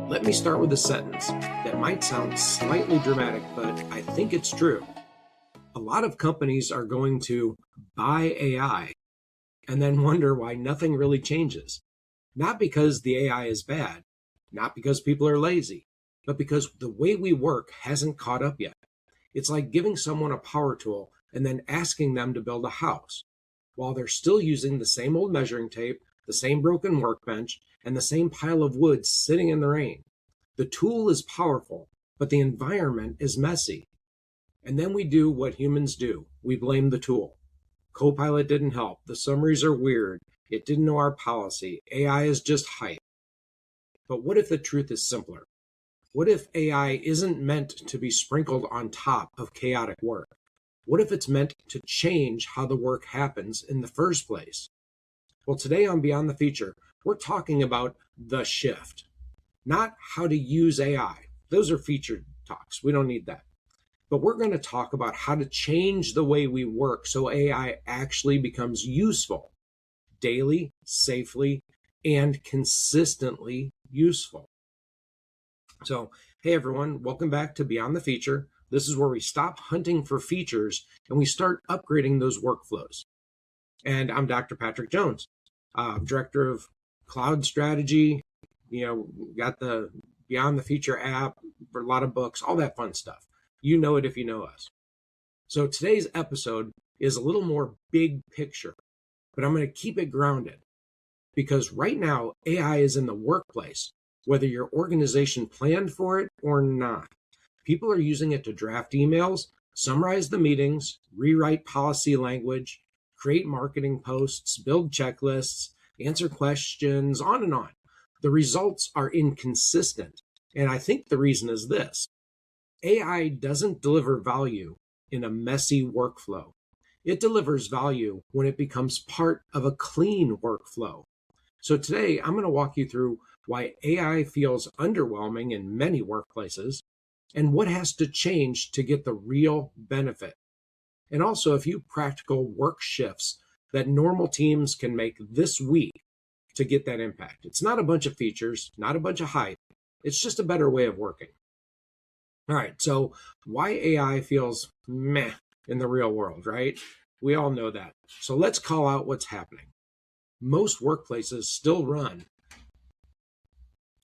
Let me start with a sentence that might sound slightly dramatic, but I think it's true. A lot of companies are going to buy AI and then wonder why nothing really changes. Not because the AI is bad, not because people are lazy, but because the way we work hasn't caught up yet. It's like giving someone a power tool and then asking them to build a house while they're still using the same old measuring tape, the same broken workbench, and the same pile of wood sitting in the rain. The tool is powerful, but the environment is messy. And then we do what humans do. We blame the tool. Copilot didn't help. The summaries are weird. It didn't know our policy. AI is just hype. But what if the truth is simpler? What if AI isn't meant to be sprinkled on top of chaotic work? What if it's meant to change how the work happens in the first place? Well, today on Beyond the Feature, we're talking about the shift, not how to use AI. Those are featured talks. We don't need that. But we're going to talk about how to change the way we work so AI actually becomes useful, daily, safely, and consistently useful. So, hey everyone, welcome back to Beyond the Feature. This is where we stop hunting for features and we start upgrading those workflows. And I'm Dr. Patrick Jones, Director of Cloud Strategy. Got the Beyond the Feature app, a lot of books, all that fun stuff. You know it if you know us. So today's episode is a little more big picture, but I'm going to keep it grounded because right now AI is in the workplace, whether your organization planned for it or not. People are using it to draft emails, summarize the meetings, rewrite policy language, create marketing posts, build checklists, answer questions, on and on. The results are inconsistent. And I think the reason is this. AI doesn't deliver value in a messy workflow. It delivers value when it becomes part of a clean workflow. So today, I'm going to walk you through why AI feels underwhelming in many workplaces and what has to change to get the real benefit. And also a few practical work shifts that normal teams can make this week to get that impact. It's not a bunch of features, not a bunch of hype. It's just a better way of working. All right, so why AI feels meh in the real world, right? We all know that. So let's call out what's happening. Most workplaces still run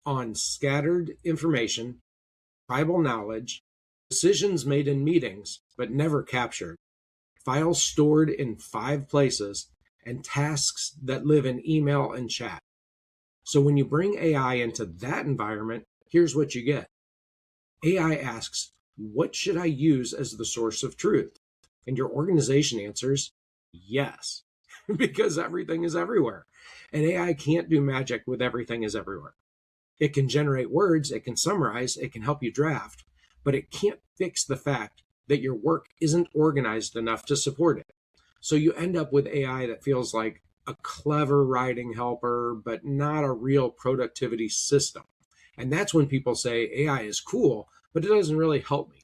on scattered information, tribal knowledge, decisions made in meetings but never captured, files stored in 5 places, and tasks that live in email and chat. So when you bring AI into that environment, here's what you get. AI asks, what should I use as the source of truth? And your organization answers, yes, because everything is everywhere. And AI can't do magic with everything is everywhere. It can generate words, it can summarize, it can help you draft, but it can't fix the fact that your work isn't organized enough to support it. So you end up with AI that feels like a clever writing helper, but not a real productivity system. And that's when people say AI is cool, but it doesn't really help me,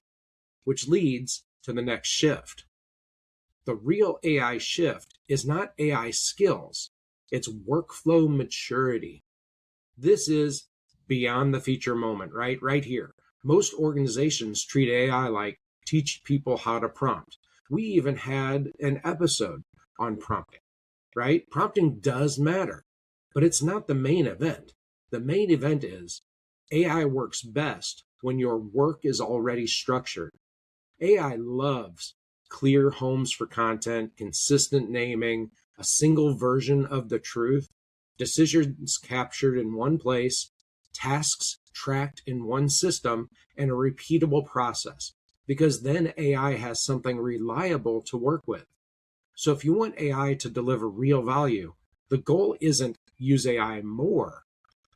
which leads to the next shift. The real AI shift is not AI skills, it's workflow maturity. This is beyond the feature moment, right here. Most organizations treat AI like teach people how to prompt. We even had an episode on prompting, right? Prompting does matter, but it's not the main event. The main event is AI works best when your work is already structured. AI loves clear homes for content, consistent naming, a single version of the truth, decisions captured in one place, tasks tracked in one system, and a repeatable process, because then AI has something reliable to work with. So if you want AI to deliver real value, the goal isn't use AI more.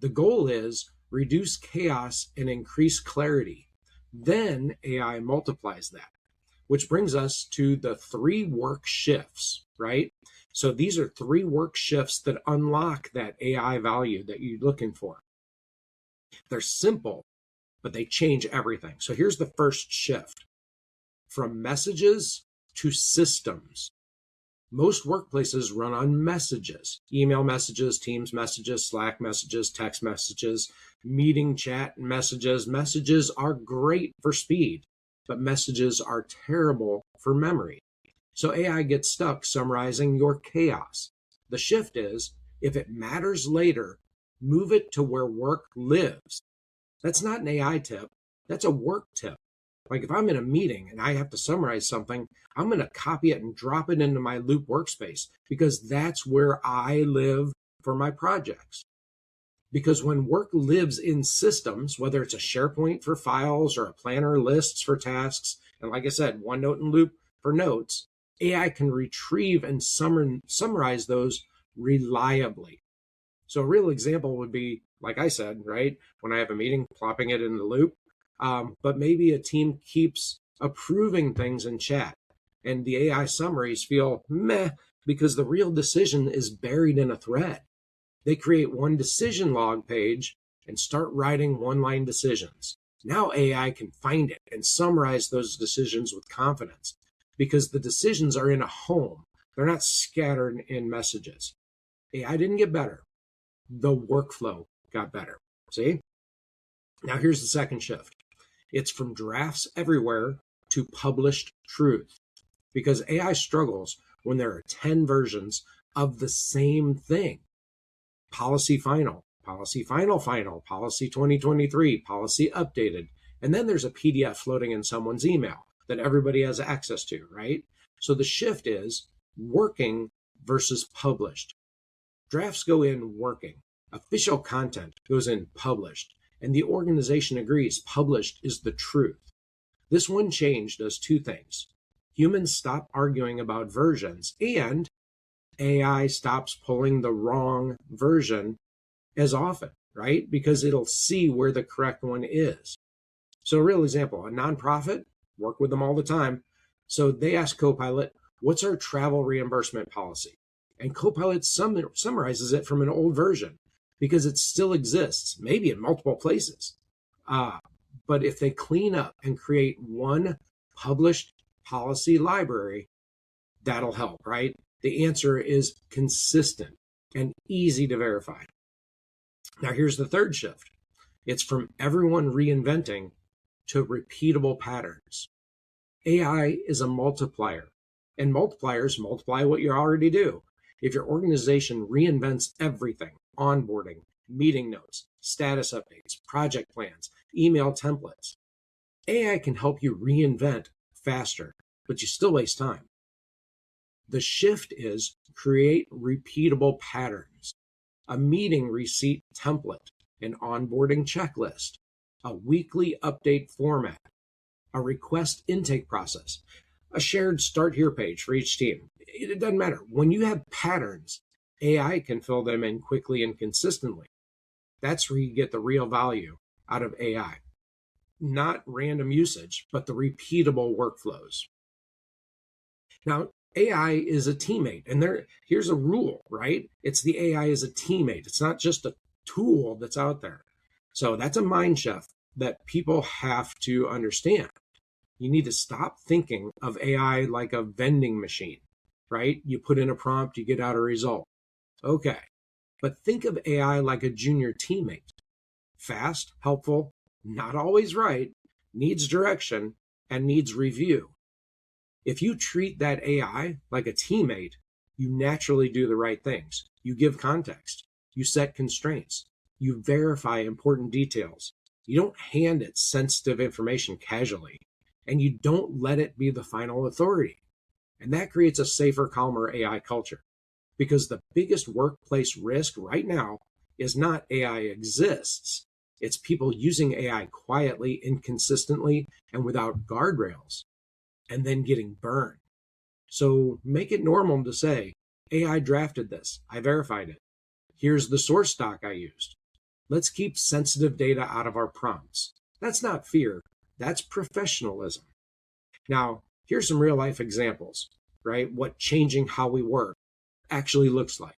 The goal is reduce chaos and increase clarity. Then AI multiplies that, which brings us to the 3 work shifts, right? So these are 3 work shifts that unlock that AI value that you're looking for. They're simple, but they change everything. So here's the first shift. From messages to systems. Most workplaces run on messages, email messages, Teams messages, Slack messages, text messages, meeting chat messages. Messages are great for speed, but messages are terrible for memory. So AI gets stuck summarizing your chaos. The shift is, if it matters later, move it to where work lives. That's not an AI tip, that's a work tip. Like if I'm in a meeting and I have to summarize something, I'm going to copy it and drop it into my Loop workspace because that's where I live for my projects. Because when work lives in systems, whether it's a SharePoint for files or a planner lists for tasks, and like I said, OneNote and Loop for notes, AI can retrieve and summarize those reliably. So a real example would be, like I said, right, when I have a meeting, plopping it in the Loop. But maybe a team keeps approving things in chat, and the AI summaries feel meh because the real decision is buried in a thread. They create one decision log page and start writing one-line decisions. Now AI can find it and summarize those decisions with confidence because the decisions are in a home. They're not scattered in messages. AI didn't get better. The workflow got better. See? Now here's the second shift. It's from drafts everywhere to published truth, because AI struggles when there are 10 versions of the same thing. Policy final, policy final, policy 2023, policy updated. And then there's a PDF floating in someone's email that everybody has access to, right? So the shift is working versus published. Drafts go in working. Official content goes in published. And the organization agrees published is the truth. This one change does two things. Humans stop arguing about versions, and AI stops pulling the wrong version as often, right? Because it'll see where the correct one is. So a real example, a nonprofit, work with them all the time. So they ask Copilot, what's our travel reimbursement policy? And Copilot summarizes it from an old version, because it still exists, maybe in multiple places. But if they clean up and create one published policy library, that'll help, right? The answer is consistent and easy to verify. Now, here's the third shift. It's from everyone reinventing to repeatable patterns. AI is a multiplier, and multipliers multiply what you already do. If your organization reinvents everything, onboarding, meeting notes, status updates, project plans, email templates, AI can help you reinvent faster, but you still waste time. The shift is create repeatable patterns, a meeting receipt template, an onboarding checklist, a weekly update format, a request intake process, a shared start here page for each team. It doesn't matter. When you have patterns, AI can fill them in quickly and consistently. That's where you get the real value out of AI. Not random usage, but the repeatable workflows. Now, AI is a teammate, and here's a rule, right? It's the AI is a teammate. It's not just a tool that's out there. So that's a mind shift that people have to understand. You need to stop thinking of AI like a vending machine, right? You put in a prompt, you get out a result. Okay, but think of AI like a junior teammate. Fast, helpful, not always right, needs direction, and needs review. If you treat that AI like a teammate, you naturally do the right things. You give context. You set constraints. You verify important details. You don't hand it sensitive information casually, and you don't let it be the final authority. And that creates a safer, calmer AI culture. Because the biggest workplace risk right now is not AI exists. It's people using AI quietly, inconsistently, and without guardrails, and then getting burned. So make it normal to say, AI drafted this. I verified it. Here's the source doc I used. Let's keep sensitive data out of our prompts. That's not fear. That's professionalism. Now, here's some real life examples, right? What changing how we work actually looks like.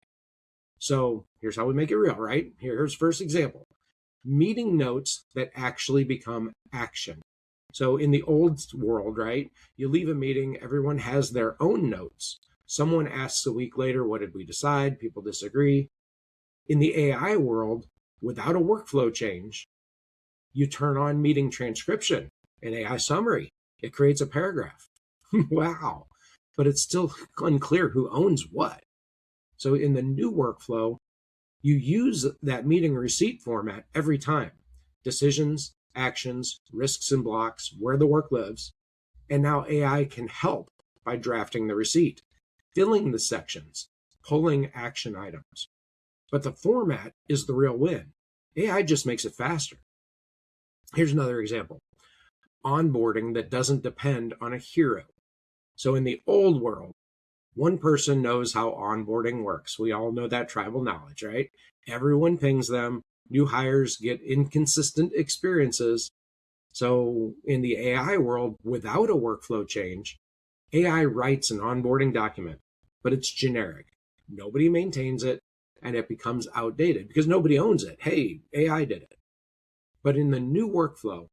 So here's how we make it real, right? Here's first example. Meeting notes that actually become action. So in the old world, right, you leave a meeting, everyone has their own notes. Someone asks a week later, what did we decide? People disagree. In the AI world, without a workflow change, you turn on meeting transcription, an AI summary. It creates a paragraph. Wow. But it's still unclear who owns what. So in the new workflow, you use that meeting receipt format every time. Decisions, actions, risks and blocks, where the work lives. And now AI can help by drafting the receipt, filling the sections, pulling action items. But the format is the real win. AI just makes it faster. Here's another example. Onboarding that doesn't depend on a hero. So in the old world, one person knows how onboarding works. We all know that tribal knowledge, right? Everyone pings them. New hires get inconsistent experiences. So in the AI world, without a workflow change, AI writes an onboarding document, but it's generic. Nobody maintains it, and it becomes outdated because nobody owns it. Hey, AI did it. But in the new workflow,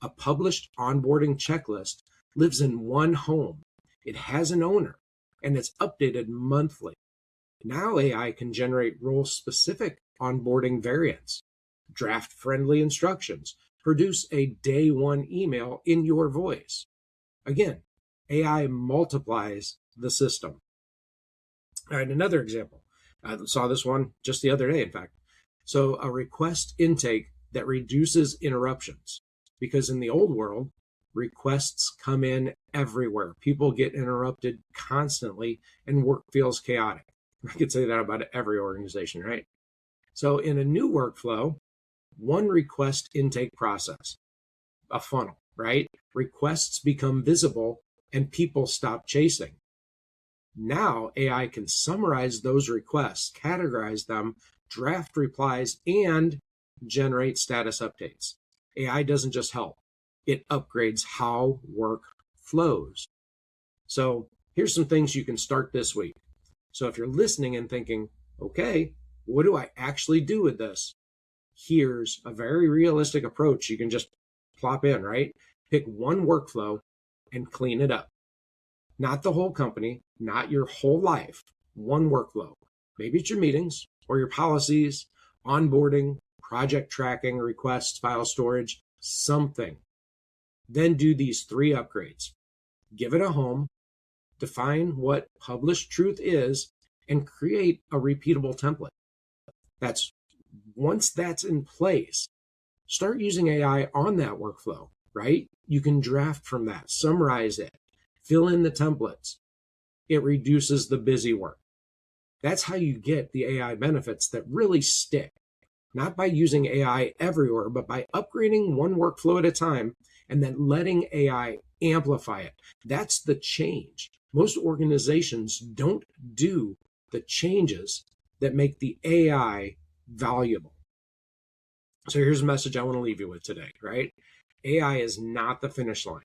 a published onboarding checklist lives in one home. It has an owner, and it's updated monthly. Now AI can generate role-specific onboarding variants, draft friendly instructions, produce a day one email in your voice. Again, AI multiplies the system. All right, another example. I saw this one just the other day, in fact. So a request intake that reduces interruptions, because in the old world, requests come in everywhere. People get interrupted constantly and work feels chaotic. I could say that about every organization, right? So in a new workflow, one request intake process, a funnel, right? Requests become visible and people stop chasing. Now AI can summarize those requests, categorize them, draft replies, and generate status updates. AI doesn't just help, it upgrades how work flows. So here's some things you can start this week. So if you're listening and thinking, okay, what do I actually do with this? Here's a very realistic approach you can just plop in, right? Pick one workflow and clean it up. Not the whole company, not your whole life, one workflow. Maybe it's your meetings or your policies, onboarding, project tracking, requests, file storage, something. Then do these 3 upgrades. Give it a home, define what published truth is, and create a repeatable template. Once that's in place, start using AI on that workflow, right? You can draft from that, summarize it, fill in the templates. It reduces the busy work. That's how you get the AI benefits that really stick. Not by using AI everywhere, but by upgrading one workflow at a time and then letting AI amplify it. That's the change. Most organizations don't do the changes that make the AI valuable. So here's a message I want to leave you with today, right? AI is not the finish line.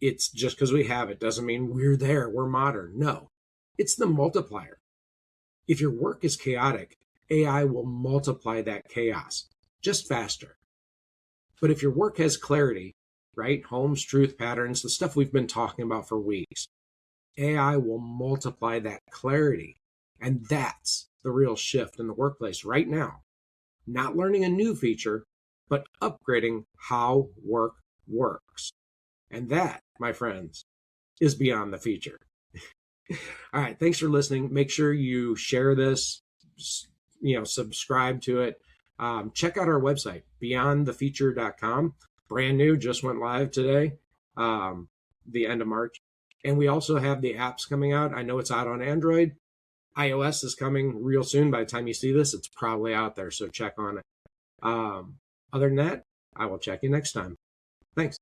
It's just because we have it doesn't mean we're there, we're modern. No, it's the multiplier. If your work is chaotic, AI will multiply that chaos just faster. But if your work has clarity, right? Homes, truth, patterns, the stuff we've been talking about for weeks, AI will multiply that clarity. And that's the real shift in the workplace right now. Not learning a new feature, but upgrading how work works. And that, my friends, is beyond the feature. All right, thanks for listening. Make sure you share this, subscribe to it. Check out our website, beyondthefeature.com. Brand new, just went live today, the end of March. And we also have the apps coming out. I know it's out on Android. iOS is coming real soon. By the time you see this, it's probably out there, so check on it. Other than that, I will check you next time. Thanks.